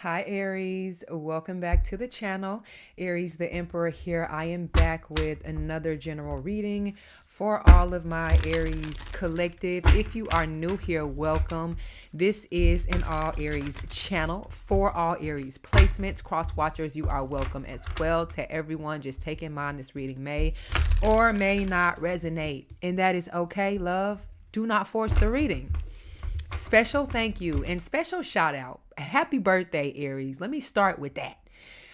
Hi Aries, welcome back to the channel. Aries the Emperor here. I am back with another general reading for all of my Aries collective. If you are new here, welcome. This is an all Aries channel for all Aries placements. Cross watchers, you are welcome as well. To everyone, just take in mind this reading may or may not resonate, and that is okay, love. Do not force the reading. Special thank you and special shout out. Happy birthday, Aries. Let me start with that.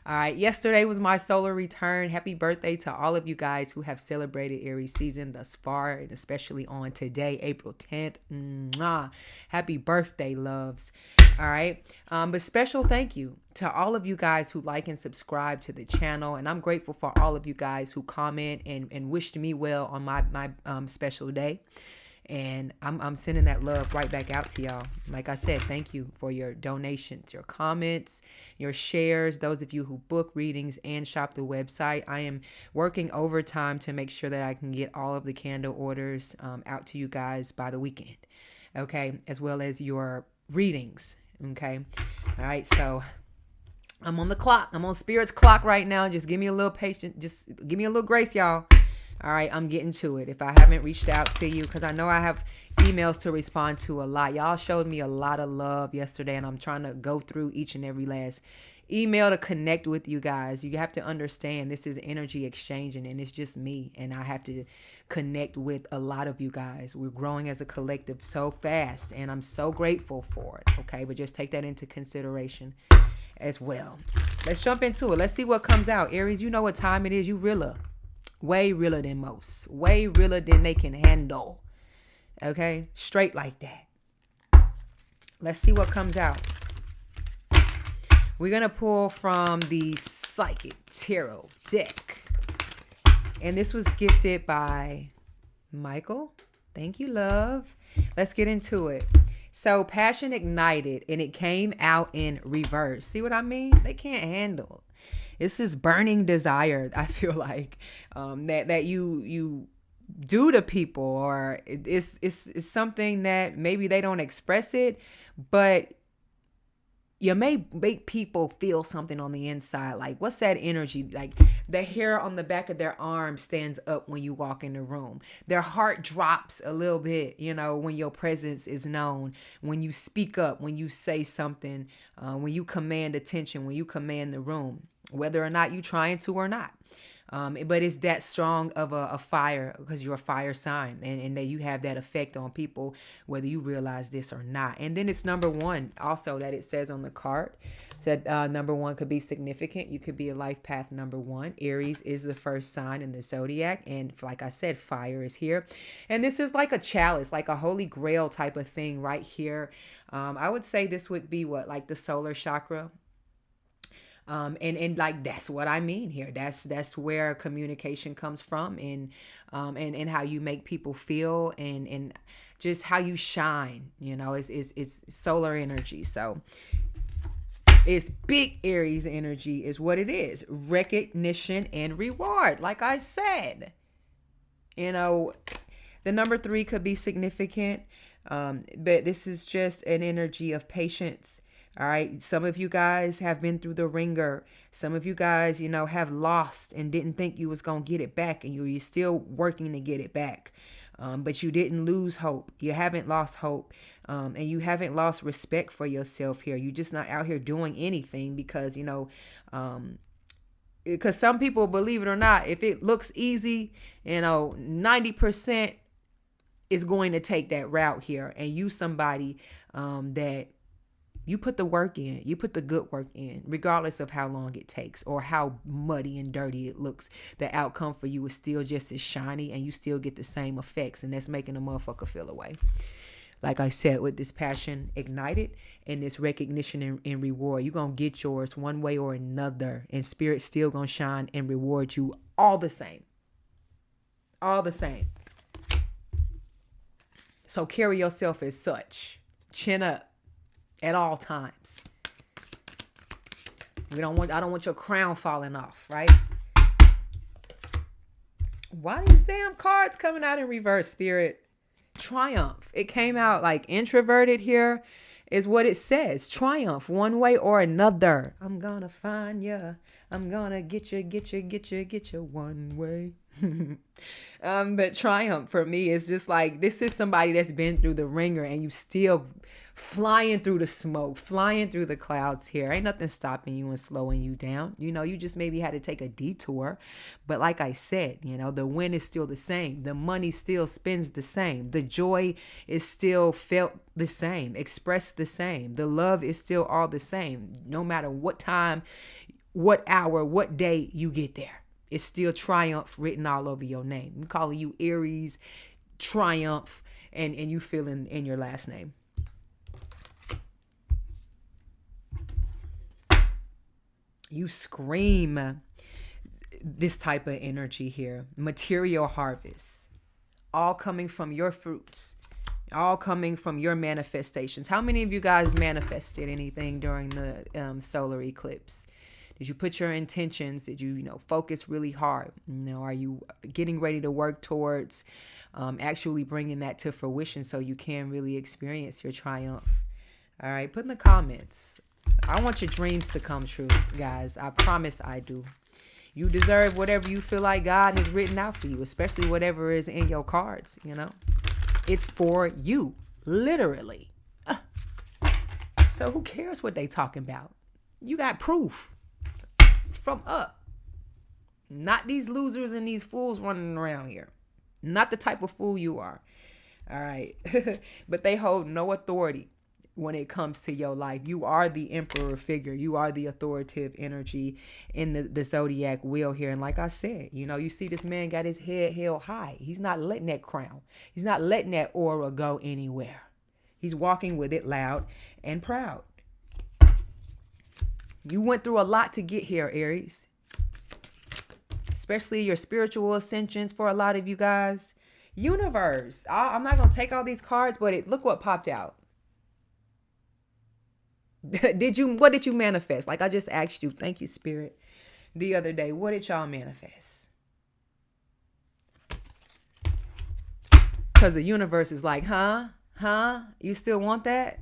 All right. Yesterday was my solar return. Happy birthday to all of you guys who have celebrated Aries season thus far, and especially on today, April 10th. Mwah. Happy birthday, loves. All right. But special thank you to all of you guys who like and subscribe to the channel. And I'm grateful for all of you guys who comment and wished me well on my special day. And I'm sending that love right back out to y'all. Like I said, thank you for your donations, your comments, your shares, those of you who book readings and shop the website. I am working overtime to make sure that I can get all of the candle orders out to you guys by the weekend. Okay, as well as your readings. Okay, all right, so I'm on the clock. I'm on Spirit's clock right now. Just give me a little patience. Just give me a little grace, y'all. All right, I'm getting to it. If I haven't reached out to you, because I know I have emails to respond to a lot. Y'all showed me a lot of love yesterday, and I'm trying to go through each and every last email to connect with you guys. You have to understand this is energy exchanging, and it's just me, and I have to connect with a lot of you guys. We're growing as a collective so fast, and I'm so grateful for it. Okay, but just take that into consideration as well. Let's jump into it. Let's see what comes out. Aries, you know what time it is. You realer. Way realer than most. Way realer than they can handle. Okay? Straight like that. Let's see what comes out. We're going to pull from the Psychic Tarot deck. And this was gifted by Michael. Thank you, love. Let's get into it. So, passion ignited, and it came out in reverse. See what I mean? They can't handle. It's this burning desire, I feel like, that you do to people, or it's something that maybe they don't express it, but you may make people feel something on the inside. Like, what's that energy? Like, the hair on the back of their arm stands up when you walk in the room. Their heart drops a little bit, when your presence is known, when you speak up, when you say something, when you command attention, when you command the room, whether or not you're trying to or not. But it's that strong of a fire, because you're a fire sign, and that you have that effect on people, whether you realize this or not. And then it's number one also that it says on the card. Said number one could be significant. You could be a life path number one. Aries is the first sign in the zodiac. And like I said, fire is here. And this is like a chalice, like a holy grail type of thing right here. I would say this would be like the solar chakra. And like, that's what I mean here. That's where communication comes from, and how you make people feel, and just how you shine, it's solar energy. So it's big Aries energy is what it is. Recognition and reward. Like I said, the number 3 could be significant. But this is just an energy of patience. All right. Some of you guys have been through the ringer. Some of you guys, have lost and didn't think you was going to get it back. And you're still working to get it back. But you didn't lose hope. You haven't lost hope. And you haven't lost respect for yourself here. You're just not out here doing anything because, because some people, believe it or not, if it looks easy, 90% is going to take that route here. And you somebody that you put the work in, you put the good work in, regardless of how long it takes or how muddy and dirty it looks. The outcome for you is still just as shiny, and you still get the same effects, and that's making a motherfucker feel away. Like I said, with this passion ignited and this recognition and reward, you're going to get yours one way or another, and Spirit's still going to shine and reward you all the same. All the same. So carry yourself as such. Chin up. At all times. I don't want your crown falling off, right? Why these damn cards coming out in reverse, Spirit? Triumph. It came out like introverted here. is what it says. Triumph one way or another. I'm gonna find ya. I'm gonna get you one way. But triumph for me is just like, this is somebody that's been through the ringer and you still flying through the smoke, flying through the clouds here. Ain't nothing stopping you and slowing you down. You just maybe had to take a detour. But like I said, the win is still the same. The money still spends the same. The joy is still felt the same, expressed the same. The love is still all the same. No matter what time, what hour, what day you get there. It's still triumph written all over your name. I'm calling you Aries, triumph, and you fill in your last name. You scream this type of energy here. Material harvest. All coming from your fruits. All coming from your manifestations. How many of you guys manifested anything during the solar eclipse? Did you put your intentions? Did you, focus really hard? Are you getting ready to work towards actually bringing that to fruition so you can really experience your triumph? All right, put in the comments. I want your dreams to come true, guys. I promise I do. You deserve whatever you feel like God has written out for you, especially whatever is in your cards, It's for you, literally. So who cares what they talking about? You got proof. From up. Not these losers and these fools running around here. Not the type of fool you are. All right. But they hold no authority when it comes to your life. You are the emperor figure. You are the authoritative energy in the zodiac wheel here. And like I said, you see this man got his head held high. He's not letting that crown. He's not letting that aura go anywhere. He's walking with it loud and proud. You went through a lot to get here, Aries. Especially your spiritual ascensions for a lot of you guys. Universe. I'm not going to take all these cards, but look what popped out. What did you manifest? Like I just asked you, thank you, Spirit, the other day. What did y'all manifest? Because the universe is like, huh? You still want that?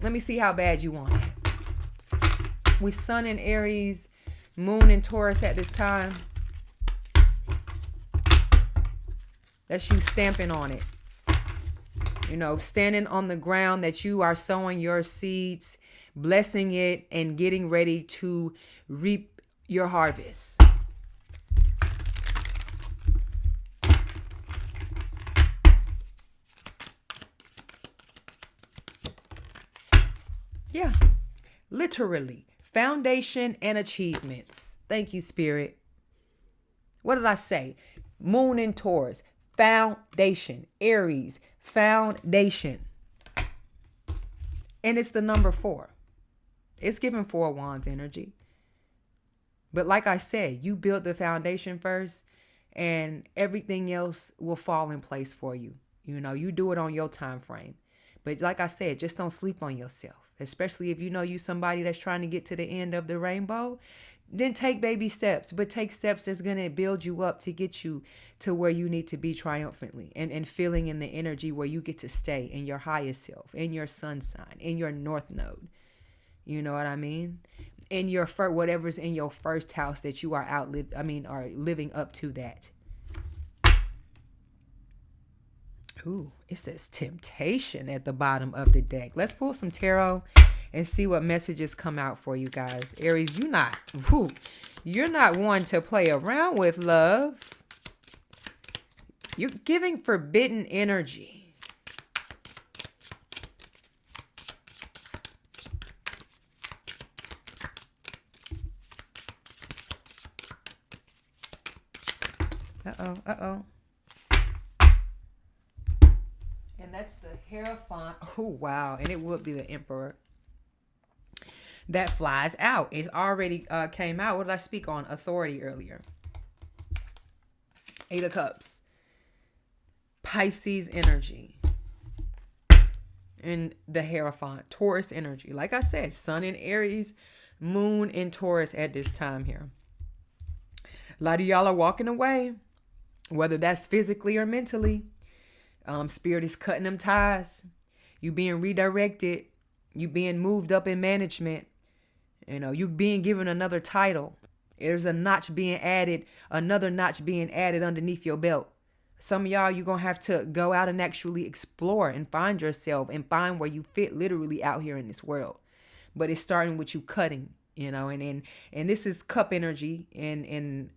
Let me see how bad you want it. With Sun in Aries, Moon in Taurus at this time. That's you stamping on it. Standing on the ground that you are sowing your seeds, blessing it, and getting ready to reap your harvest. Yeah, literally. Foundation and achievements. Thank you, Spirit. What did I say? Moon in Taurus. Foundation. Aries. Foundation. And it's the number 4. It's giving 4 wands energy. But like I said, you build the foundation first and everything else will fall in place for you. You do it on your time frame. But like I said, just don't sleep on yourself. Especially if you somebody that's trying to get to the end of the rainbow, then take baby steps. But take steps that's going to build you up to get you to where you need to be triumphantly and feeling in the energy where you get to stay in your highest self, in your sun sign, in your north node. You know what I mean? In your whatever's in your first house that you are living up to that. Ooh, it says temptation at the bottom of the deck. Let's pull some tarot and see what messages come out for you guys. Aries, you're not one to play around with, love. You're giving forbidden energy. Uh-oh. And that's the Hierophant. Oh, wow. And it would be the Emperor. That flies out. It's already came out. What did I speak on? Authority earlier. 8 of Cups. Pisces energy. And the Hierophant. Taurus energy. Like I said, Sun in Aries, Moon in Taurus at this time here. A lot of y'all are walking away. Whether that's physically or mentally. Spirit is cutting them ties. You being redirected. You being moved up in management. You being given another title. There's a notch being added, another notch being added underneath your belt. Some of y'all, you're going to have to go out and actually explore and find yourself and find where you fit literally out here in this world. But it's starting with you cutting, and this is cup energy and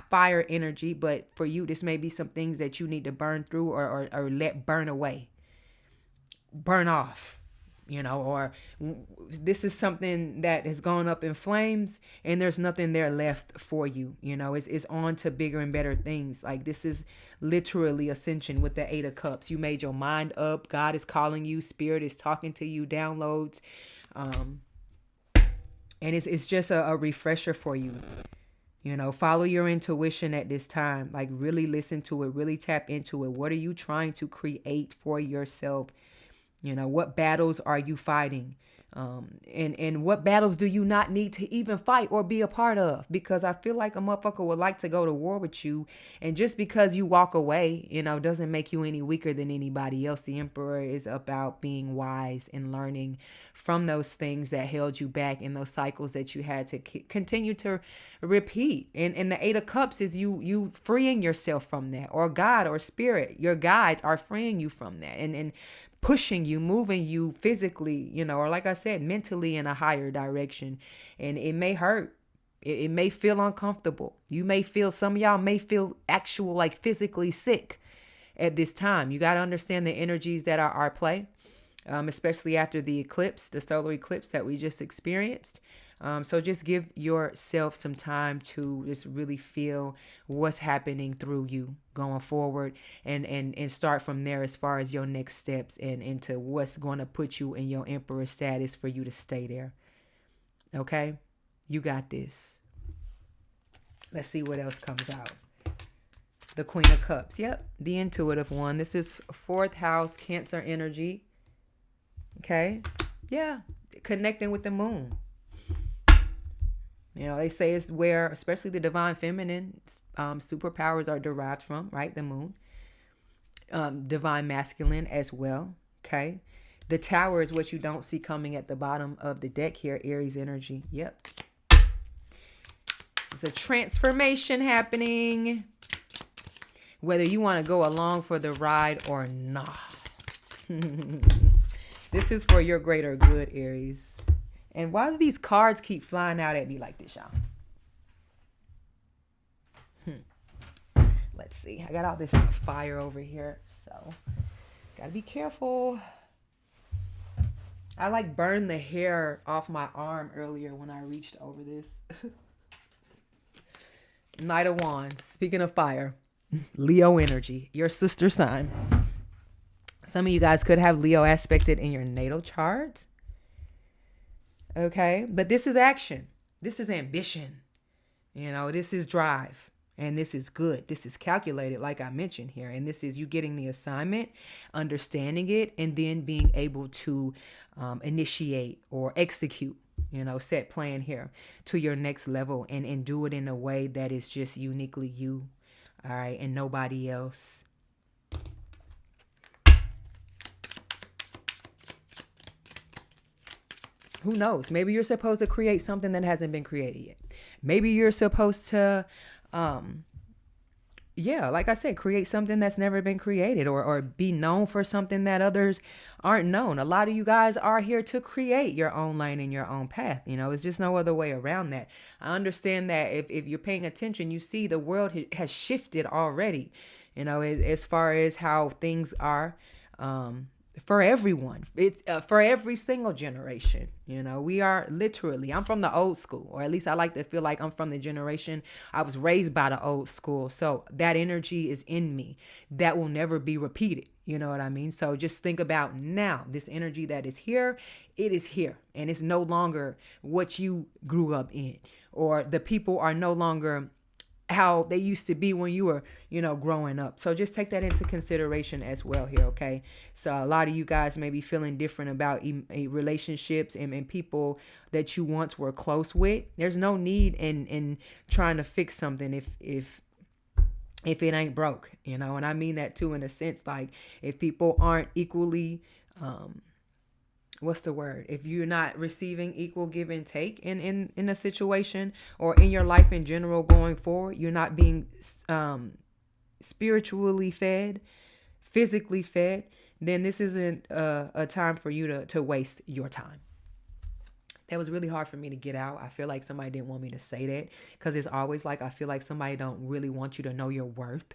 fire energy. But for you, this may be some things that you need to burn through or let burn away, burn off. Or this is something that has gone up in flames and there's nothing there left for you. It's on to bigger and better things. Like, this is literally ascension with the 8 of Cups. You made your mind up. God is calling you. Spirit is talking to you. Downloads. And it's just a refresher for you. Follow your intuition at this time. Like, really listen to it. Really tap into it. What are you trying to create for yourself? What battles are you fighting? And what battles do you not need to even fight or be a part of? Because I feel like a motherfucker would like to go to war with you. And just because you walk away, doesn't make you any weaker than anybody else. The Emperor is about being wise and learning from those things that held you back and those cycles that you had to continue to repeat. And the 8 of Cups is you freeing yourself from that, or God or spirit, your guides are freeing you from that. And pushing you, moving you physically, or like I said, mentally in a higher direction. And it may hurt. It may feel uncomfortable. You may feel, some of y'all may feel actual, like physically sick at this time. You got to understand the energies that are at play, especially after the eclipse, the solar eclipse that we just experienced. So just give yourself some time to just really feel what's happening through you going forward and start from there as far as your next steps and into what's going to put you in your Emperor status for you to stay there. Okay? You got this. Let's see what else comes out. The Queen of Cups. Yep. The intuitive one. This is 4th house, Cancer energy. Okay? Yeah. Connecting with the moon. They say it's where, especially the divine feminine, superpowers are derived from, right? The moon. Divine masculine as well. Okay. The Tower is what you don't see coming at the bottom of the deck here. Aries energy. Yep. There's a transformation happening. Whether you want to go along for the ride or not. This is for your greater good, Aries. And why do these cards keep flying out at me like this, y'all? Let's see. I got all this fire over here, so gotta be careful. I burned the hair off my arm earlier when I reached over this. Knight of Wands. Speaking of fire, Leo energy, your sister sign. Some of you guys could have Leo aspected in your natal chart. Okay, but this is action. This is ambition. This is drive. And this is good. This is calculated, like I mentioned here. And this is you getting the assignment, understanding it, and then being able to initiate or execute, set plan here to your next level and do it in a way that is just uniquely you. All right, and nobody else. Who knows? Maybe you're supposed to create something that hasn't been created yet. Maybe you're supposed to, like I said, create something that's never been created or be known for something that others aren't known. A lot of you guys are here to create your own lane and your own path. It's just no other way around that. I understand that if you're paying attention, you see the world has shifted already, as far as how things are, for everyone. It's for every single generation. We are literally, I'm from the old school, or at least I like to feel like I'm from the generation. I was raised by the old school. So that energy is in me that will never be repeated. You know what I mean? So just think about now, this energy that is here, it is here. And it's no longer what you grew up in, or the people are no longer how they used to be when you were, growing up. So just take that into consideration as well here, okay? So a lot of you guys may be feeling different about relationships and people that you once were close with. There's no need in trying to fix something if if it ain't broke, and I mean that too, in a sense, like if people aren't equally, what's the word? If you're not receiving equal give and take in a situation or in your life in general going forward, you're not being spiritually fed, physically fed, then this isn't a time for you to waste your time. That was really hard for me to get out. I feel like somebody didn't want me to say that, because it's always like I feel like somebody don't really want you to know your worth.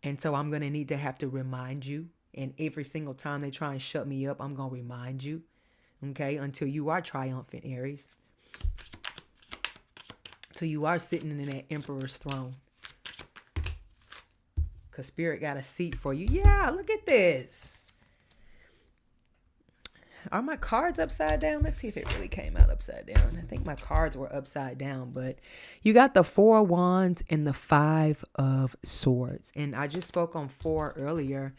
And so I'm going to need to have to remind you. And every single time they try and shut me up, I'm going to remind you. Okay? Until you are triumphant, Aries. Till you are sitting in that emperor's throne. Because Spirit got a seat for you. Yeah, look at this. Are my cards upside down? Let's see if it really came out upside down. I think my cards were upside down, but you got the 4 of Wands and the 5 of Swords. And I just spoke on 4 earlier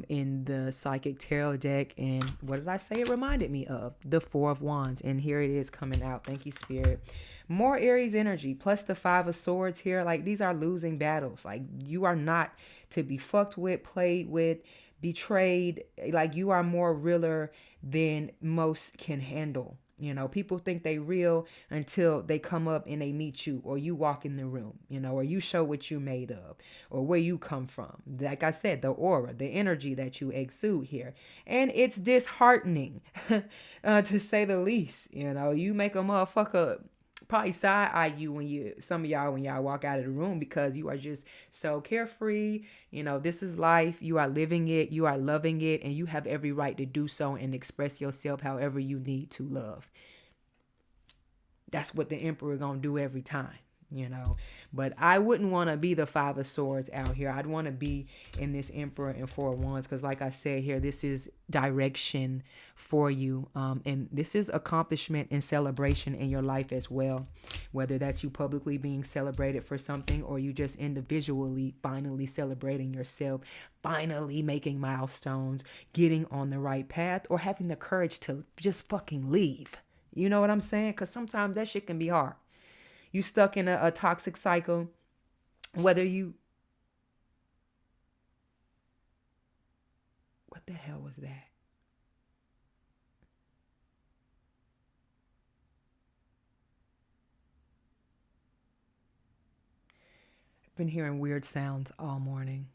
in the Psychic Tarot deck. And what did I say? It reminded me of the 4 of Wands. And here it is coming out. Thank you, Spirit. More Aries energy plus the 5 of Swords here. Like, these are losing battles. Like, you are not to be fucked with, played with, betrayed. Like, you are more realer than most can handle. People think they real until they come up and they meet you, or you walk in the room, or you show what you made of, or where you come from. Like I said, the aura, the energy that you exude here. And it's disheartening, to say the least. You make a motherfucker probably side eye you when y'all walk out of the room, because you are just so carefree. This is life. You are living it. You are loving it. And you have every right to do so and express yourself however you need to love. That's what the emperor gonna do every time. But I wouldn't want to be the 5 of Swords out here. I'd want to be in this Emperor and 4 of Wands, because like I said here, this is direction for you, and this is accomplishment and celebration in your life as well, whether that's you publicly being celebrated for something, or you just individually finally celebrating yourself, finally making milestones, getting on the right path, or having the courage to just fucking leave. You know what I'm saying? Because sometimes that shit can be hard. You stuck in a toxic cycle, whether you... What the hell was that? I've been hearing weird sounds all morning.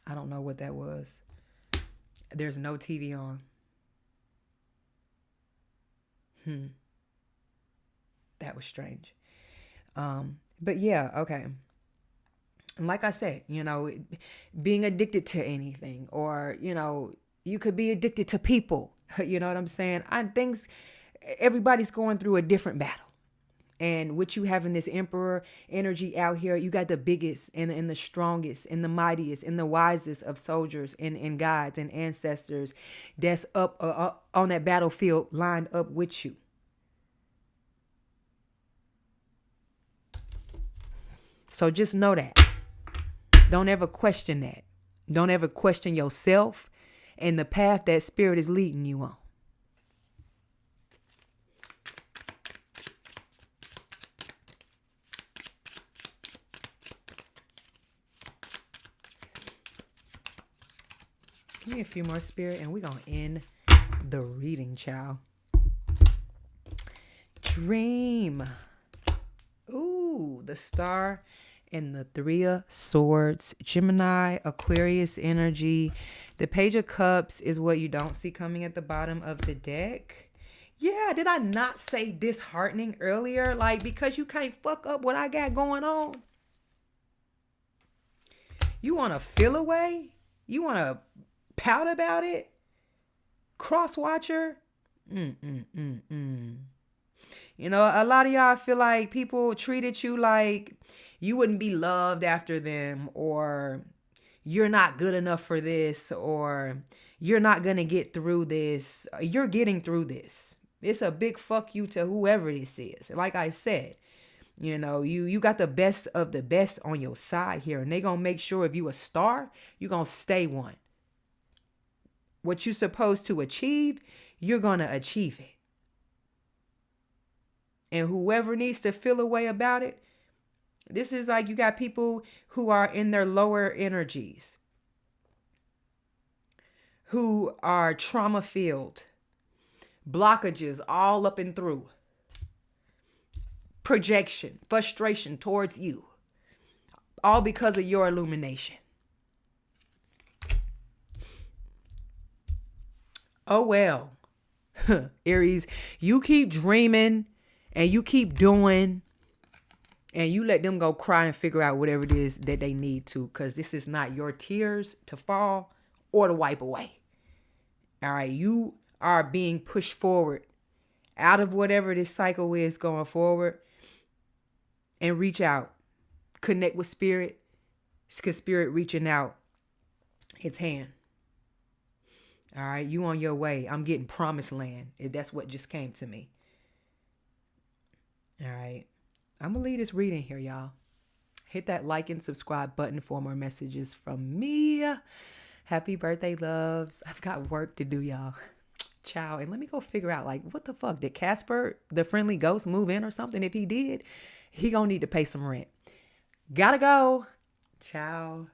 I don't know what that was. There's no TV on. That was strange. But yeah, okay. And like I said, being addicted to anything, or, you could be addicted to people. You know what I'm saying? Everybody's going through a different battle. And what you have in this Emperor energy out here, you got the biggest and the strongest and the mightiest and the wisest of soldiers and guides and ancestors that's up on that battlefield, lined up with you. So just know that. Don't ever question that. Don't ever question yourself and the path that Spirit is leading you on. Give me a few more, Spirit, and we're going to end the reading, child. Dream. Ooh, the Star and the 3 of Swords. Gemini, Aquarius energy. The Page of Cups is what you don't see coming at the bottom of the deck. Yeah, did I not say disheartening earlier? Like, because you can't fuck up what I got going on. You want to feel away? You want to pout about it? Cross-watcher? A lot of y'all feel like people treated you like you wouldn't be loved after them, or you're not good enough for this, or you're not going to get through this. You're getting through this. It's a big fuck you to whoever this is. Like I said, you got the best of the best on your side here, and they going to make sure if you a star, you're going to stay one. What you're supposed to achieve, you're going to achieve it. And whoever needs to feel a way about it, This is like you got people who are in their lower energies, who are trauma filled, blockages all up and through, projection, frustration towards you, all because of your illumination. Oh, well, Aries, you keep dreaming and you keep doing, and you let them go cry and figure out whatever it is that they need to, because this is not your tears to fall or to wipe away. All right, you are being pushed forward out of whatever this cycle is going forward, and reach out, connect with spirit, because spirit reaching out its hand. All right, you on your way. I'm getting promised land. That's what just came to me. All right, I'm going to leave this reading here, y'all. Hit that like and subscribe button for more messages from me. Happy birthday, loves. I've got work to do, y'all. Ciao. And let me go figure out, like, what the fuck? Did Casper, the friendly ghost, move in or something? If he did, he gonna need to pay some rent. Gotta go. Ciao.